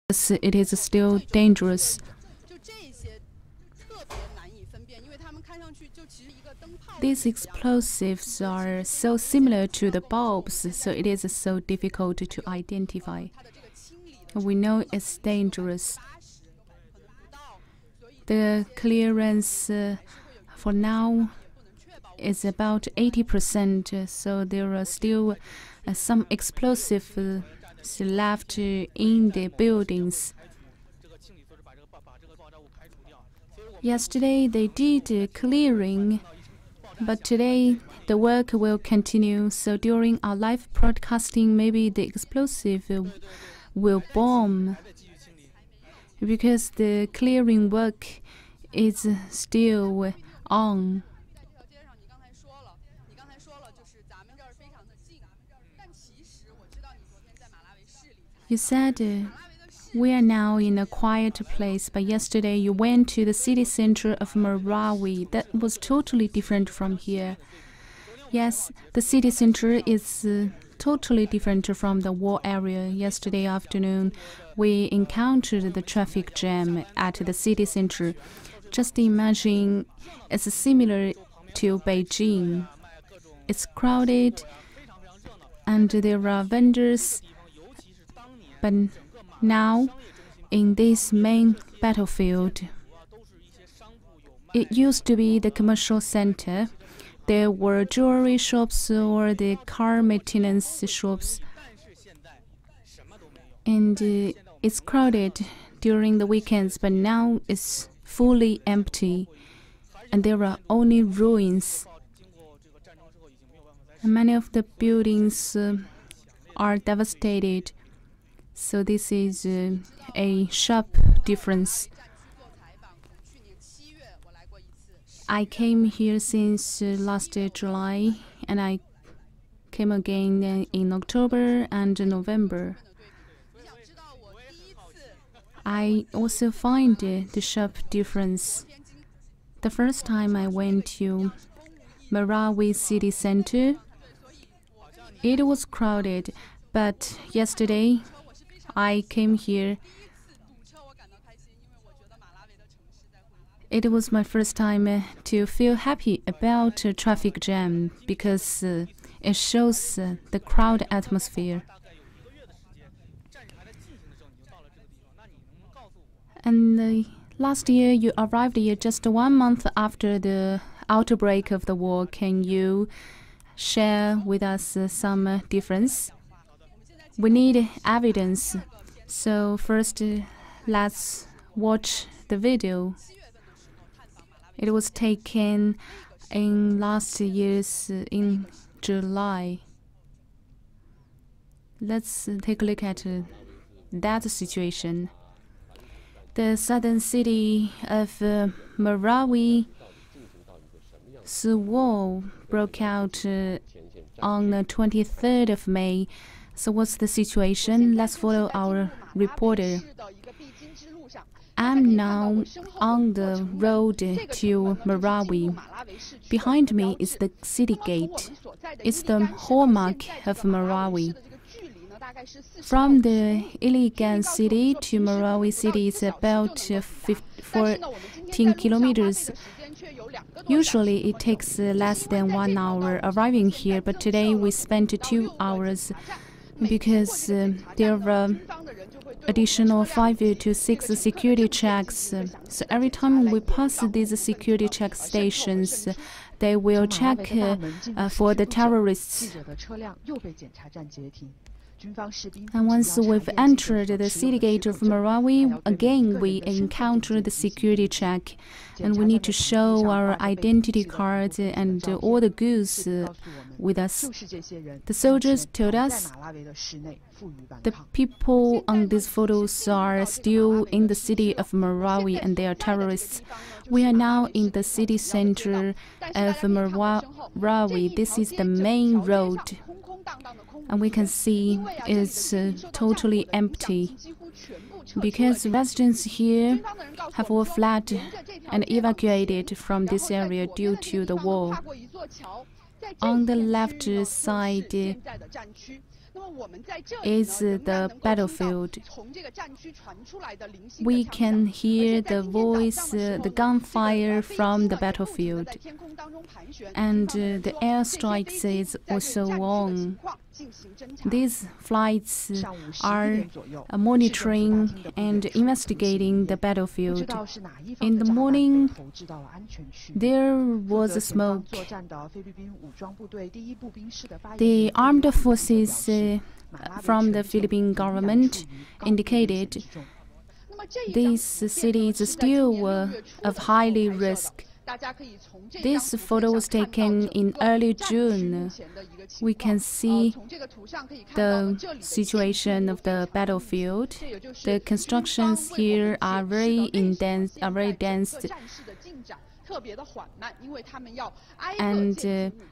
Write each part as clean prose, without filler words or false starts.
it is still dangerous. These explosives are so similar to the bulbs, so it is so difficult to identify. We know it's dangerous. The clearance for now is about 80%, so there are still some explosives left in the buildings. Yesterday they did clearing, but today the work will continue. So during our live broadcasting, maybe the explosive will bomb, because the clearing work is still on. You said we are now in a quiet place, but yesterday you went to the city center of Marawi. That was totally different from here. Yes, the city center is totally different from the war area. Yesterday afternoon, we encountered the traffic jam at the city center. Just imagine it's similar to Beijing. It's crowded and there are vendors. But now, in this main battlefield, it used to be the commercial center. There were jewelry shops or the car maintenance shops. And it's crowded during the weekends, but now it's fully empty. And there are only ruins. And many of the buildings are devastated. So this is a sharp difference. I came here since last July, and I came again in October and November. I also find the sharp difference. The first time I went to Marawi city center, it was crowded, but yesterday I came here. It was my first time to feel happy about traffic jam, because it shows the crowd atmosphere. And last year you arrived here just 1 month after the outbreak of the war. Can you share with us some difference? We need evidence. So first, let's watch the video. It was taken in last year's in July. Let's take a look at that situation. The southern city of Marawi, the war broke out on the 23rd of May. So what's the situation? Let's follow our reporter. I'm now on the road to Marawi. Behind me is the city gate. It's the hallmark of Marawi. From the Iligan city to Marawi city is about 14 kilometers. Usually it takes less than 1 hour arriving here, but today we spent 2 hours because there are additional 5 to 6 security checks. So every time we pass these security check stations, they will check for the terrorists. And once we've entered the city gate of Marawi, again we encounter the security check, and we need to show our identity cards and all the goods with us. The soldiers told us the people on these photos are still in the city of Marawi and they are terrorists. We are now in the city center of Marawi. This is the main road. And we can see it's totally empty because residents here have all fled and evacuated from this area due to the war. On the left side, is the battlefield. We can hear the voice, the gunfire from the battlefield, and the airstrikes is also on. These flights are monitoring and investigating the battlefield. In the morning, there was a smoke. The armed forces from the Philippine government indicated this city is still of highly risk. This photo was taken in early June. We can see the situation of the battlefield. The constructions here are very dense, and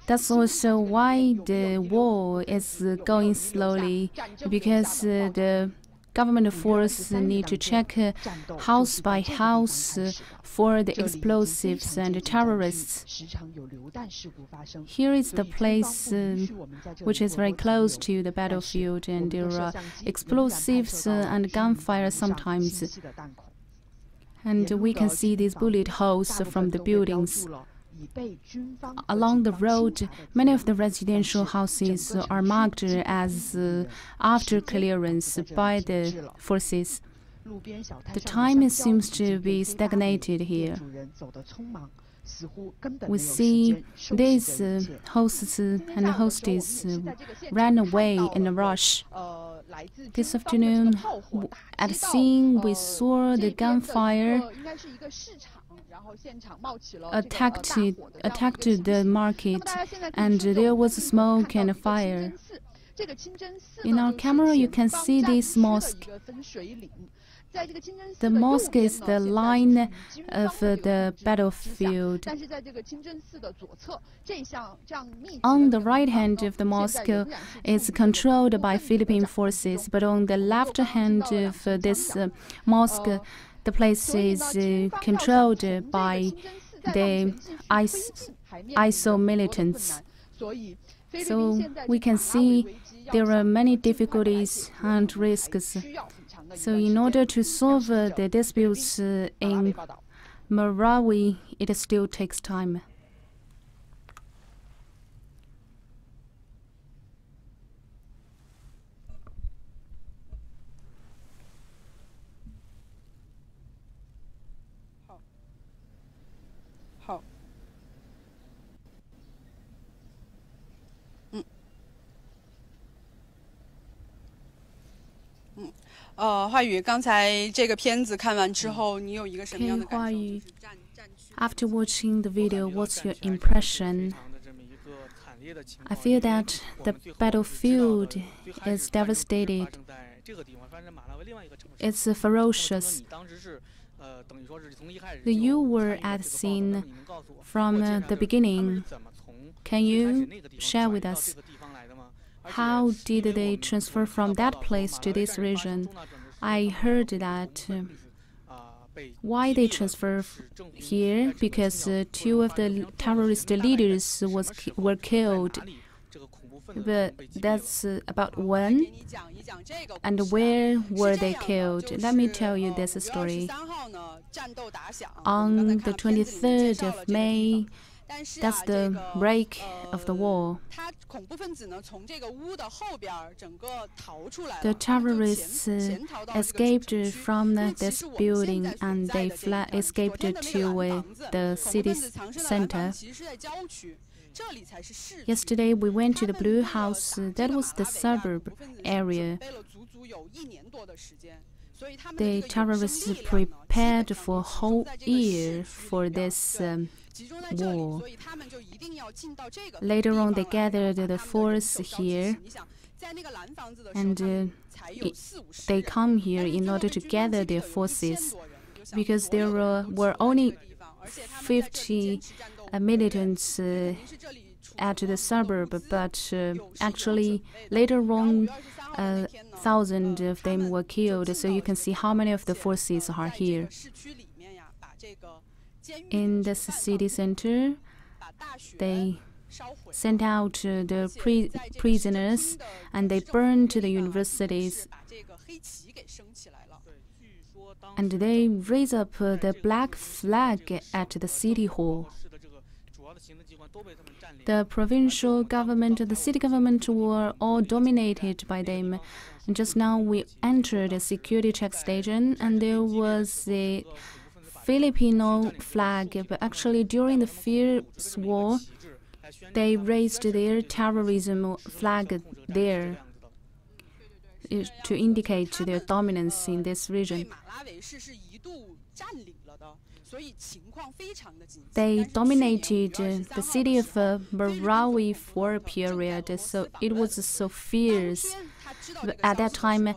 that's also why the war is going slowly, because the government force need to check house by house for the explosives and the terrorists. Here is the place which is very close to the battlefield, and there are explosives and gunfire sometimes. And we can see these bullet holes from the buildings. Along the road, many of the residential houses are marked as after clearance by the forces. The time seems to be stagnated here. We see these hosts and hostess ran away in a rush. This afternoon, at the scene, we saw the gunfire attacked the market, and there was smoke and fire. In our camera, you can see this mosque. The mosque is the line of the battlefield. On the right hand of the mosque is controlled by Philippine forces, but on the left hand of this mosque, the place is controlled by the ISIL militants. So we can see there are many difficulties and risks. So in order to solve the disputes in Marawi, it still takes time. After watching the video, what's your impression? I feel that the battlefield is devastated. It's ferocious. You were at the scene from the beginning. Can you share with us how did they transfer from that place to this region? I heard that why they transfer here, because two of the terrorist leaders were killed. But that's about when and where were they killed? Let me tell you this story. On the 23rd of May, that's the break of the war. The terrorists escaped from this building, and they escaped to the city center. Yesterday we went to the Blue House. That was the suburb area. The terrorists prepared for a whole year for this war. Later on, they gathered the force here, and they come here in order to gather their forces, because there were only 50 militants at the suburb, but actually later on 1,000 of them were killed, so you can see how many of the forces are here. In this city center, they sent out the prisoners, and they burned the universities. And they raised up the black flag at the city hall. The provincial government, the city government were all dominated by them. And just now we entered a security check station, and there was a Filipino flag, but actually during the fierce war, they raised their terrorism flag there to indicate their dominance in this region. They dominated the city of Marawi for a period, so it was so fierce. But at that time,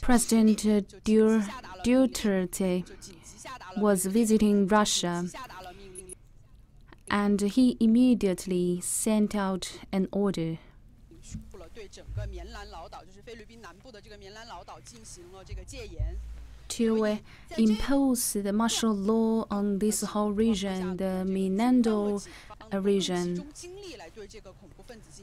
President Duterte was visiting Russia, and he immediately sent out an order to impose the martial law on this whole region, the Minando region.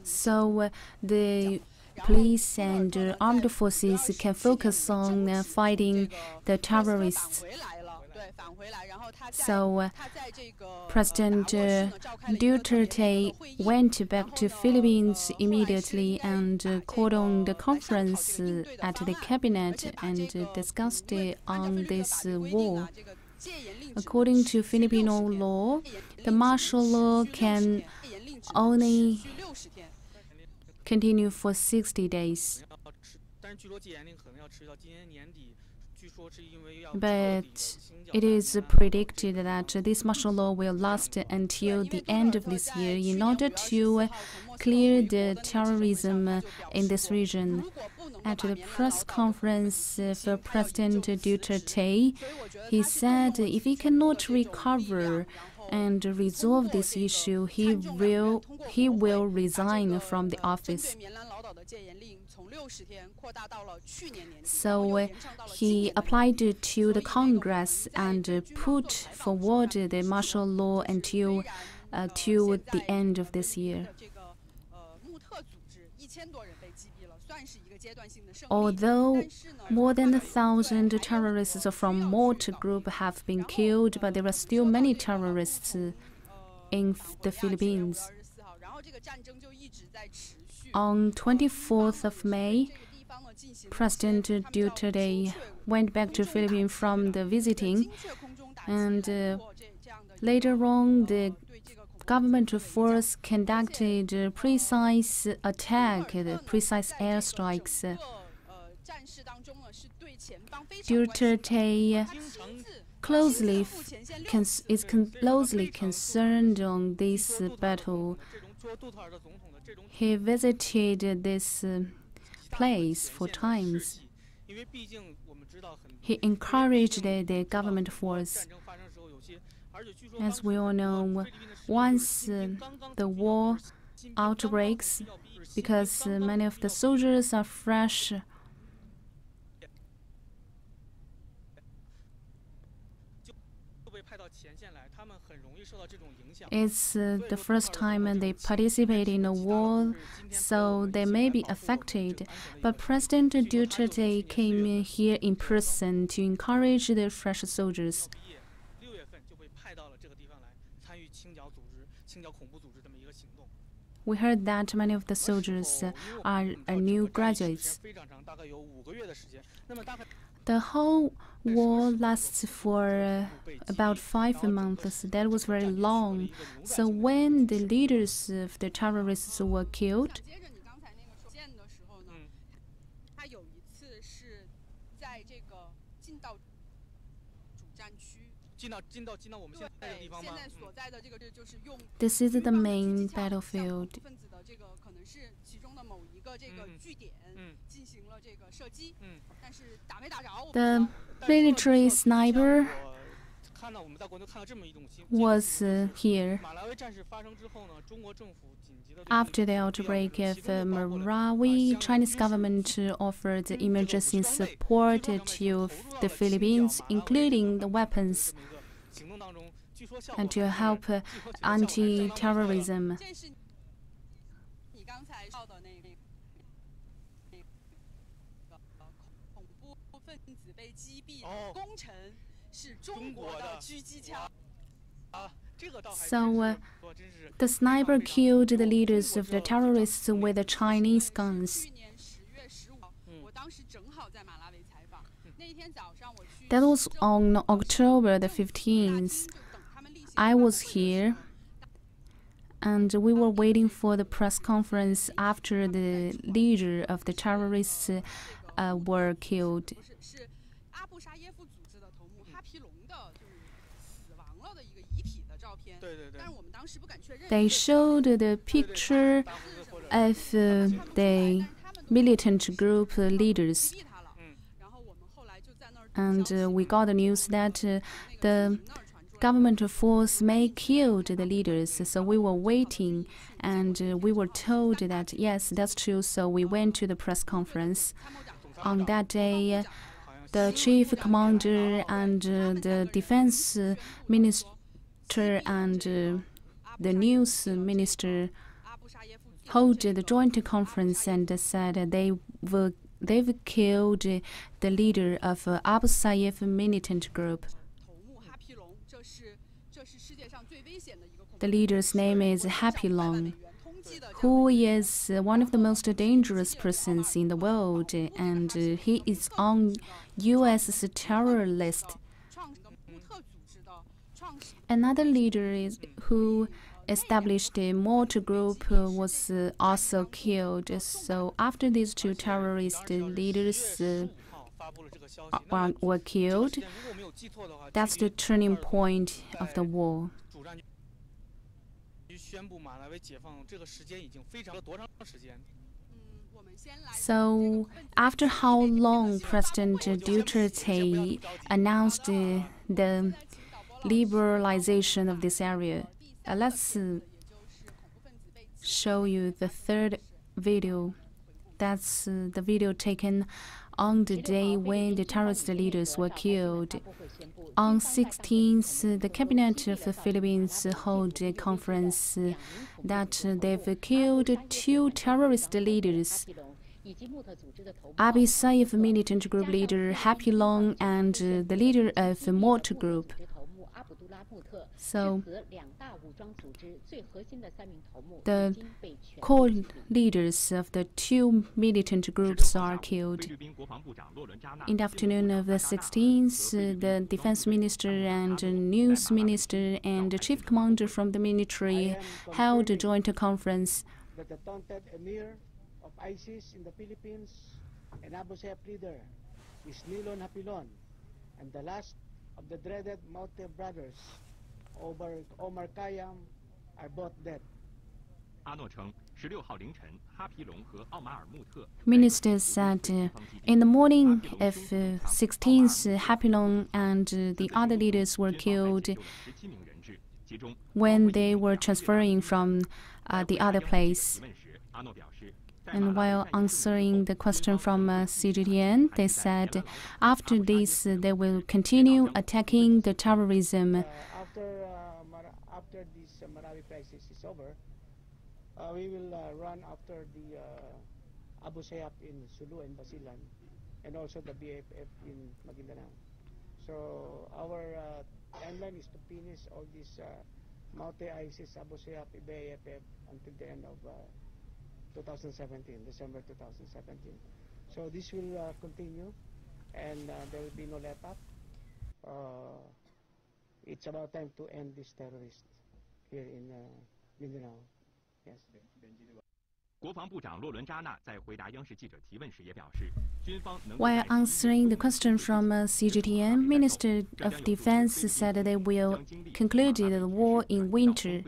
So the police and armed forces can focus on fighting the terrorists. So President Duterte went back to Philippines immediately and called on the conference at the cabinet and discussed on this war. According to Filipino law, the martial law can only continue for 60 days. But it is predicted that this martial law will last until the end of this year in order to clear the terrorism in this region. At the press conference for President Duterte, he said if he cannot recover and resolve this issue, he will resign from the office. So he applied to the Congress and put forward the martial law until the end of this year. Although more than 1,000 terrorists from Mort group have been killed, but there are still many terrorists in the Philippines. On 24th of May, President Duterte went back to Philippines from the visiting, and later on the government force conducted a precise attack, precise airstrikes. Duterte is closely concerned on this battle. He visited this place 4 times. He encouraged the government force. As we all know, once the war outbreaks, because many of the soldiers are fresh, it's the first time they participate in a war, so they may be affected. But President Duterte came here in person to encourage the fresh soldiers. We heard that many of the soldiers are new graduates. The whole war lasts for about 5 months. That was very long. So when the leaders of the terrorists were killed, this is the main battlefield. The military sniper was here. After the outbreak of Marawi, Chinese government offered emergency support to the Philippines, including the weapons. and to help anti-terrorism. So the sniper killed the leaders of the terrorists with the Chinese guns. That was on October the 15th. I was here, and we were waiting for the press conference after the leader of the terrorists were killed. They showed the picture of the militant group leaders. And we got the news that the government force may kill the leaders. So we were waiting, and we were told that, yes, that's true. So we went to the press conference. On that day, the chief commander and the defense minister and the news minister held the joint conference and said they've killed the leader of Abu Sayyaf militant group. The leader's name is Happy Long, who is one of the most dangerous persons in the world, and he is on U.S. terror list. Another leader who established a mortar group was also killed. So after these two terrorist leaders were killed, that's the turning point of the war. So after how long President Duterte announced the liberalization of this area? Let's show you the third video. That's the video taken on the day when the terrorist leaders were killed. On 16th, the cabinet of the Philippines held a conference that they've killed two terrorist leaders, Abu Sayyaf militant group leader Happy Long and the leader of the mortar group. So the core leaders of the two militant groups are killed. In the afternoon of the 16th, the defense minister and news minister and the chief commander from the military held a joint conference. That the taunted emir of ISIS in the Philippines and Abu Sayyaf leader is Nilon Hapilon, and the last of the dreaded Maute brothers, Omar Khayyam, are both dead. Minister said in the morning of 16th, Happy Long and the other leaders were killed when they were transferring from the other place. And while answering the question from CGTN, they said after this they will continue attacking the terrorism. After this Marawi crisis is over, we will run after the Abu Sayyaf in Sulu and Basilan, and also the BFF in Maguindanao. So our timeline is to finish all this Maute ISIS, Abu Sayyaf, BFF until the end of 2017, December 2017. So this will continue, and there will be no let up. It's about time to end this terrorist here in Mindanao. Yes. While answering the question from CGTN, Minister of Defense said they will conclude the war in winter.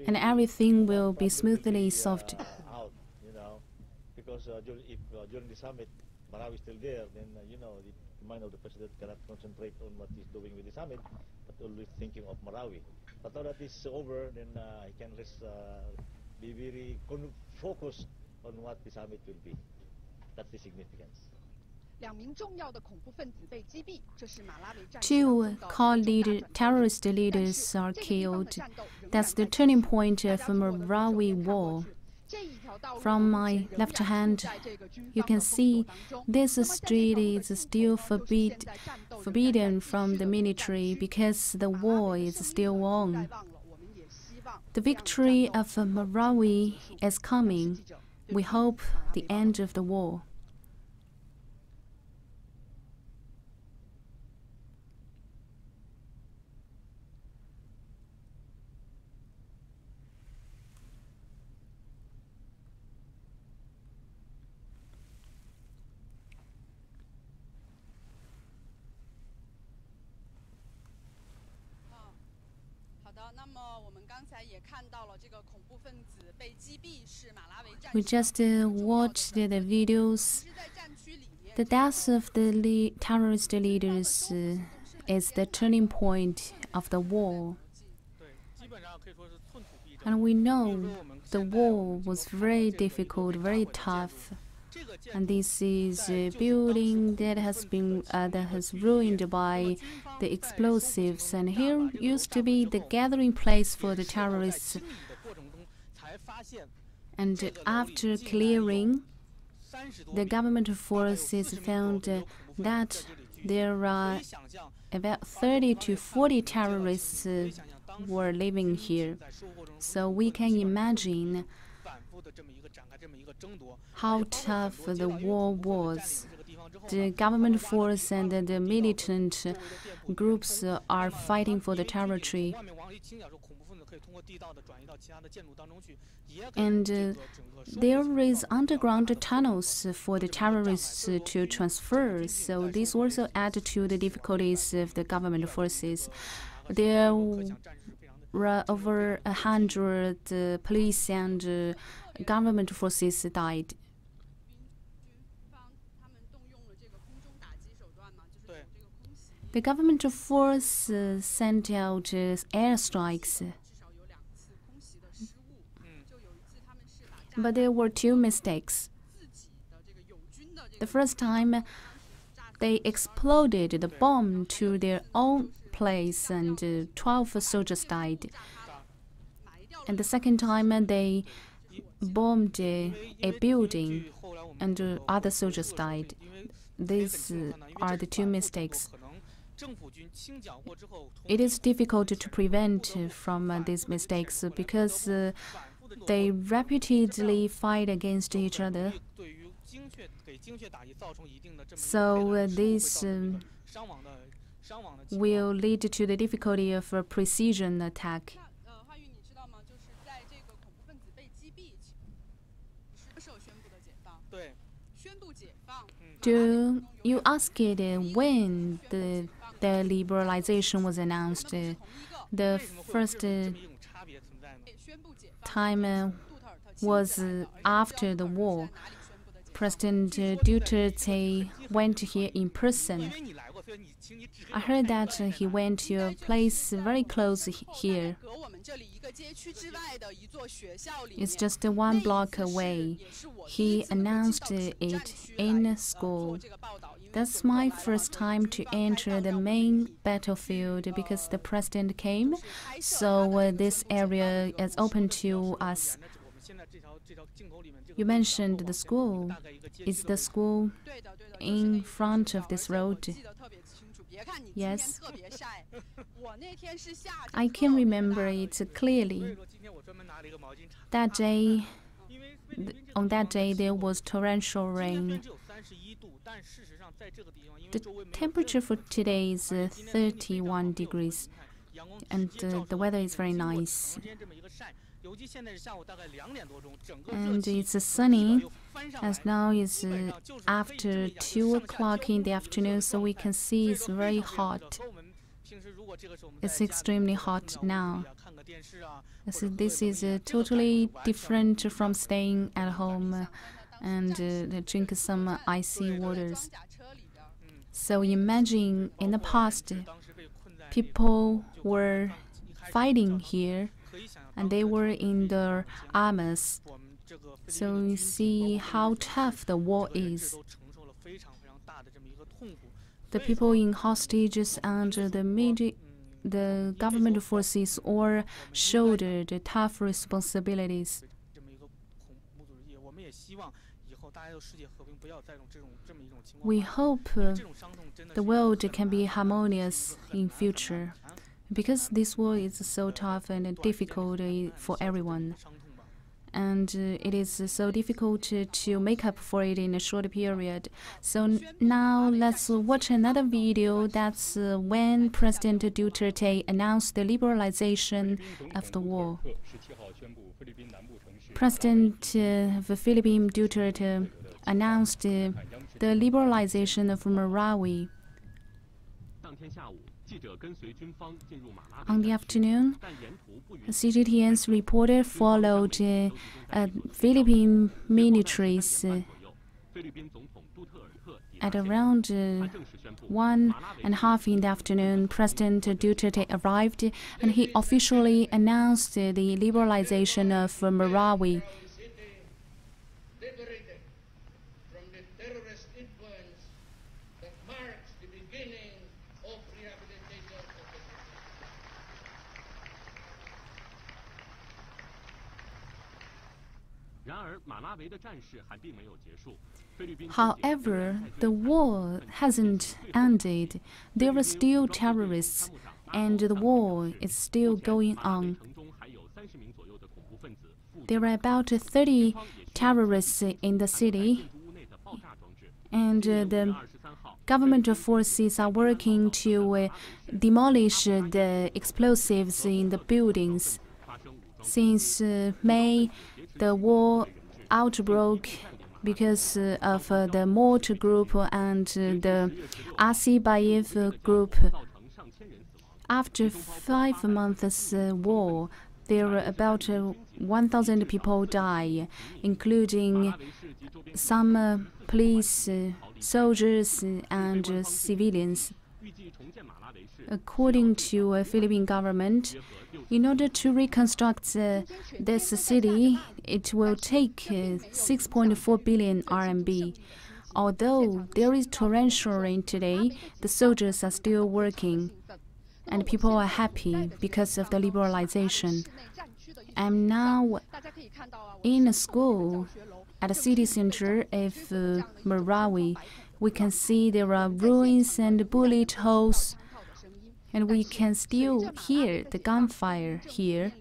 And everything will be smoothly solved. Out, because if during the summit Marawi is still there, then the mind of the president cannot concentrate on what he's doing with the summit, but always thinking of Marawi. But now that it's over, then he can just be very focused on what the summit will be. That's the significance. Two terrorist leaders are killed. That's the turning point of the Marawi war. From my left hand, you can see this street is still forbidden from the military because the war is still on. The victory of Marawi is coming. We hope the end of the war. We just watched the videos. The death of the terrorist leaders is the turning point of the war. And we know the war was very difficult, very tough. And this is a building that has ruined by the explosives. And here used to be the gathering place for the terrorists. And after clearing, the government forces found that there are about 30 to 40 terrorists were living here. So we can imagine how tough the war was. The government force and the militant groups are fighting for the territory. And there is underground tunnels for the terrorists to transfer, so this also adds to the difficulties of the government forces. There were over 100 police and government forces died. The government force sent out airstrikes. But there were two mistakes. The first time, they exploded the bomb to their own place and 12 soldiers died. And the second time, they bombed a building and other soldiers died. These are the two mistakes. It is difficult to prevent from these mistakes because they repeatedly fight against each other. So this will lead to the difficulty of a precision attack. You asked when the liberalization was announced. The first time was after the war. President Duterte went here in person. I heard that he went to a place very close here. It's just 1 block away. He announced it in school. That's my first time to enter the main battlefield because the president came. So this area is open to us. You mentioned the school. Is the school in front of this road? Yes. I can remember it clearly. That day, on that day, there was torrential rain. The temperature for today is 31 degrees, and the weather is very nice. And it's sunny, as now it's after 2 o'clock in the afternoon, so we can see it's very hot. It's extremely hot now. So this is totally different from staying at home and drink some icy waters. So imagine in the past, people were fighting here and they were in their armors. So you see how tough the war is. The people in hostages and the government forces all shouldered tough responsibilities. We hope the world can be harmonious in future, because this war is so tough and difficult for everyone. And it is so difficult to make up for it in a short period. So now let's watch another video. That's when President Duterte announced the liberalization of the war. President of the Philippines Duterte announced the liberalization of Marawi. On the afternoon, CGTN's reporter followed Philippine militaries at around 1:30 in the afternoon. President Duterte arrived and he officially announced the liberalization of Marawi. However, the war hasn't ended. There are still terrorists, and the war is still going on. There are about 30 terrorists in the city, and the government forces are working to demolish the explosives in the buildings. Since May, the war outbroke because of the Mort group and the ISIL group. After 5 months war, there were about 1,000 people die, including some police, soldiers, and civilians. According to Philippine government, in order to reconstruct this city, it will take 6.4 billion RMB. Although there is torrential rain today, the soldiers are still working, and people are happy because of the liberalization. I'm now in a school at the city center of Marawi. We can see there are ruins and bullet holes, and we can still hear the gunfire here.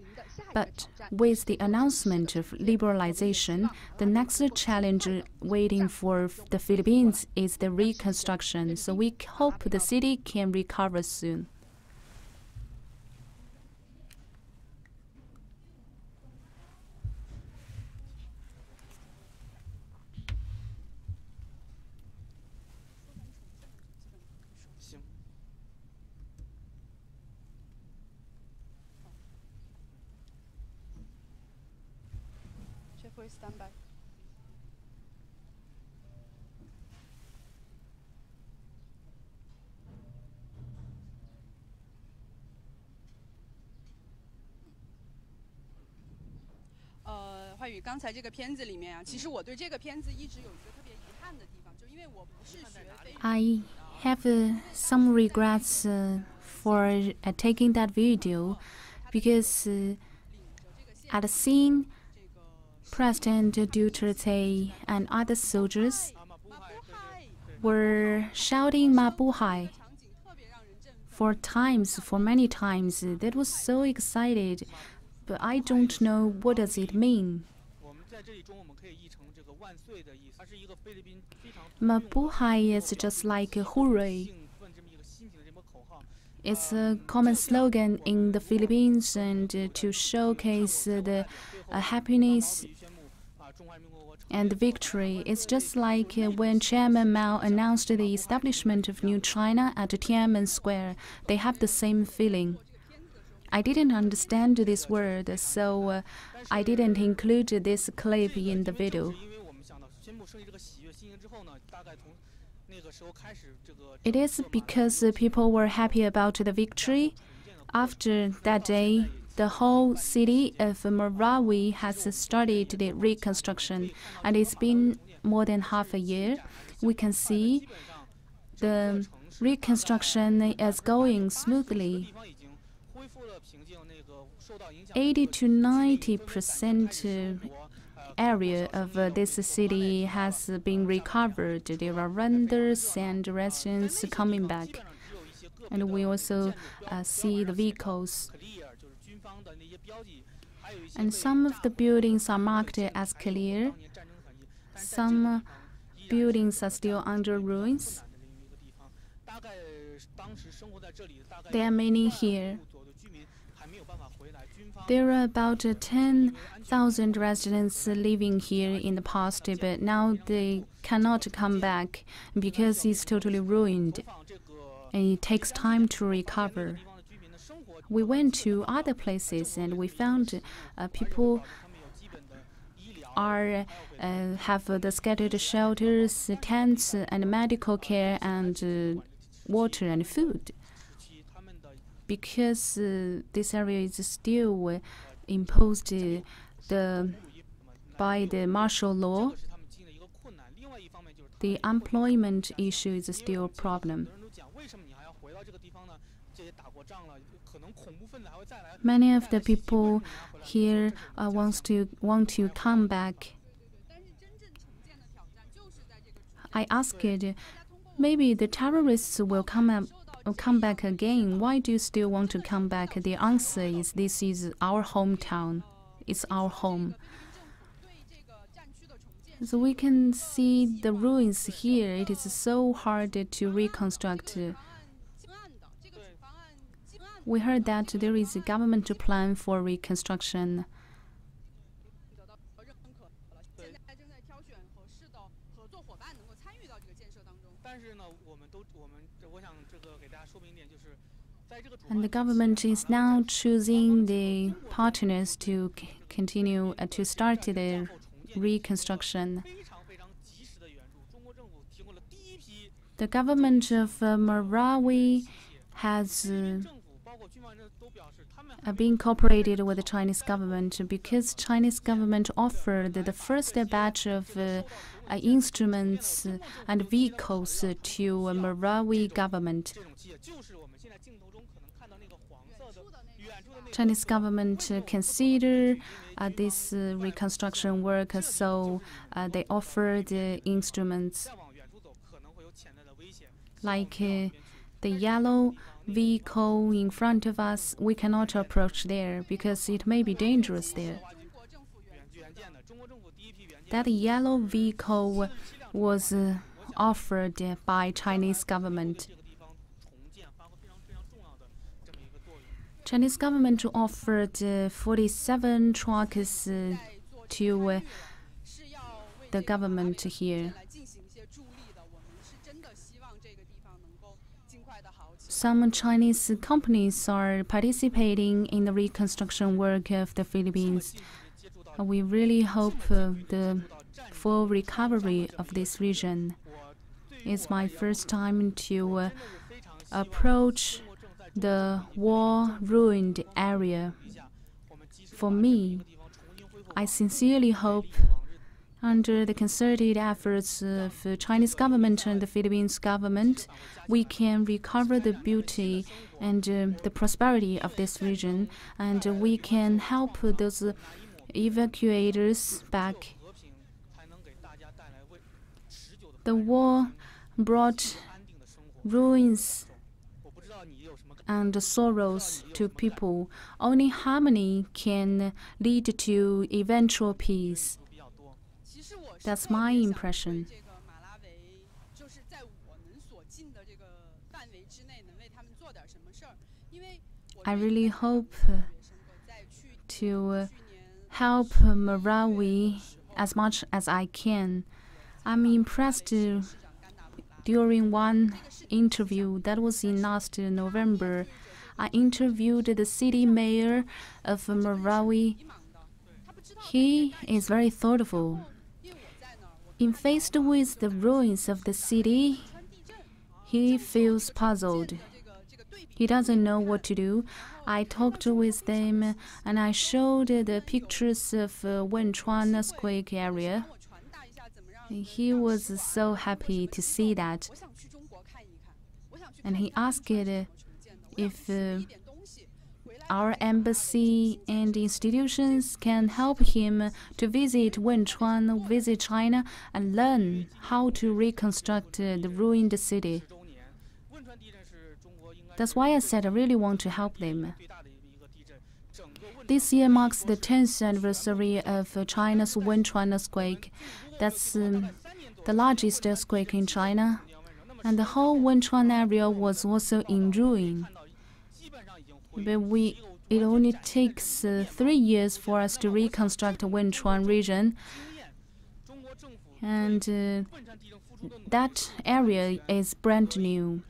But with the announcement of liberalization, the next challenge waiting for the Philippines is the reconstruction. So we hope the city can recover soon. Stand by. I have some regrets for taking that video, because at the scene, President Duterte and other soldiers were shouting "Mabuhay" for many times. That was so excited, but I don't know what does it mean. Mabuhay is just like hooray. It's a common slogan in the Philippines, and to showcase the happiness and victory. It's just like when Chairman Mao announced the establishment of New China at Tiananmen Square. They have the same feeling. I didn't understand this word, so I didn't include this clip in the video. It is because people were happy about the victory. After that day, the whole city of Marawi has started the reconstruction, and it's been more than half a year. We can see the reconstruction is going smoothly. 80 to 90% area of this city has been recovered. There are vendors and residents coming back. And we also see the vehicles. And some of the buildings are marked as clear. Some buildings are still under ruins. There are many here. There are about 10,000 residents living here in the past, but now they cannot come back because it's totally ruined. And it takes time to recover. We went to other places and we found people have the scattered shelters, tents, and medical care, and water and food. Because this area is still imposed by the martial law, the employment issue is still a problem. Many of the people here want to come back. I asked, maybe the terrorists will come back again. Why do you still want to come back? The answer is, this is our hometown. It's our home. So we can see the ruins here. It is so hard to reconstruct. We heard that there is a government plan for reconstruction. And the government is now choosing the partners to continue to start the reconstruction. The government of Marawi has been cooperated with the Chinese government because Chinese government offered the first batch of instruments and vehicles to Marawi government. Chinese government consider this reconstruction work, so they offer the instruments like the yellow vehicle in front of us. We cannot approach there because it may be dangerous there. That yellow vehicle was offered by Chinese government. Chinese government offered 47 trucks to the government here. Some Chinese companies are participating in the reconstruction work of the Philippines. We really hope the full recovery of this region. It's my first time to approach the war-ruined area. For me, I sincerely hope, under the concerted efforts of the Chinese government and the Philippines government, we can recover the beauty and the prosperity of this region, and we can help those evacuators back. The war brought ruins and sorrows to people. Only harmony can lead to eventual peace. That's my impression. I really hope to help Marawi as much as I can. I'm impressed during one interview that was in last November. I interviewed the city mayor of Marawi. He is very thoughtful. In faced with the ruins of the city, he feels puzzled. He doesn't know what to do. I talked with them and I showed the pictures of Wenchuan earthquake area. He was so happy to see that. and he asked if our embassy and institutions can help him to visit Wenchuan, visit China, and learn how to reconstruct the ruined city. That's why I said I really want to help them. This year marks the 10th anniversary of China's Wenchuan earthquake. That's the largest earthquake in China. And the whole Wenchuan area was also in ruin. But it only takes 3 years for us to reconstruct the Wenchuan region. And that area is brand new.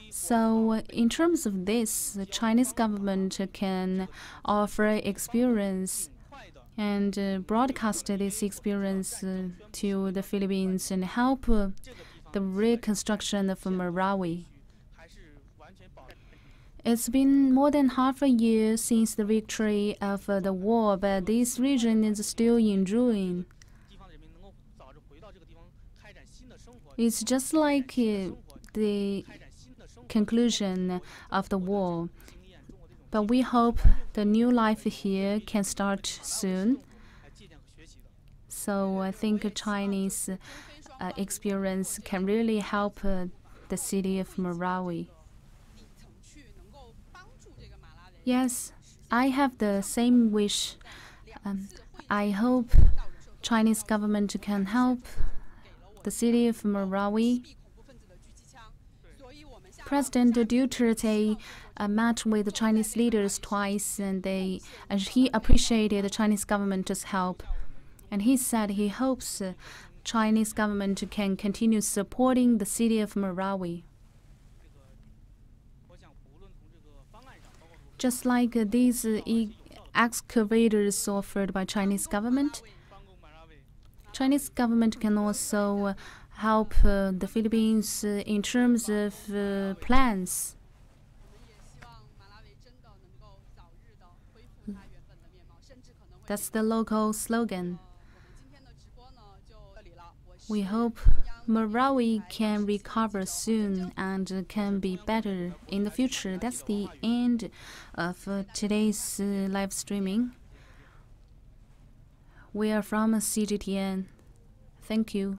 So in terms of this, the Chinese government can offer experience and broadcast this experience to the Philippines and help the reconstruction of Marawi. It's been more than half a year since the victory of the war, but this region is still in ruin. It's just like the conclusion of the war. But we hope the new life here can start soon. So I think a Chinese experience can really help the city of Marawi. Yes, I have the same wish. I hope Chinese government can help the city of Marawi. President Duterte met with the Chinese leaders twice, and he appreciated the Chinese government's help. And he said he hopes Chinese government can continue supporting the city of Marawi. Just like these excavators offered by Chinese government can also help the Philippines in terms of plans. That's the local slogan. We hope Marawi can recover soon and can be better in the future. That's the end of today's live streaming. We are from CGTN. Thank you.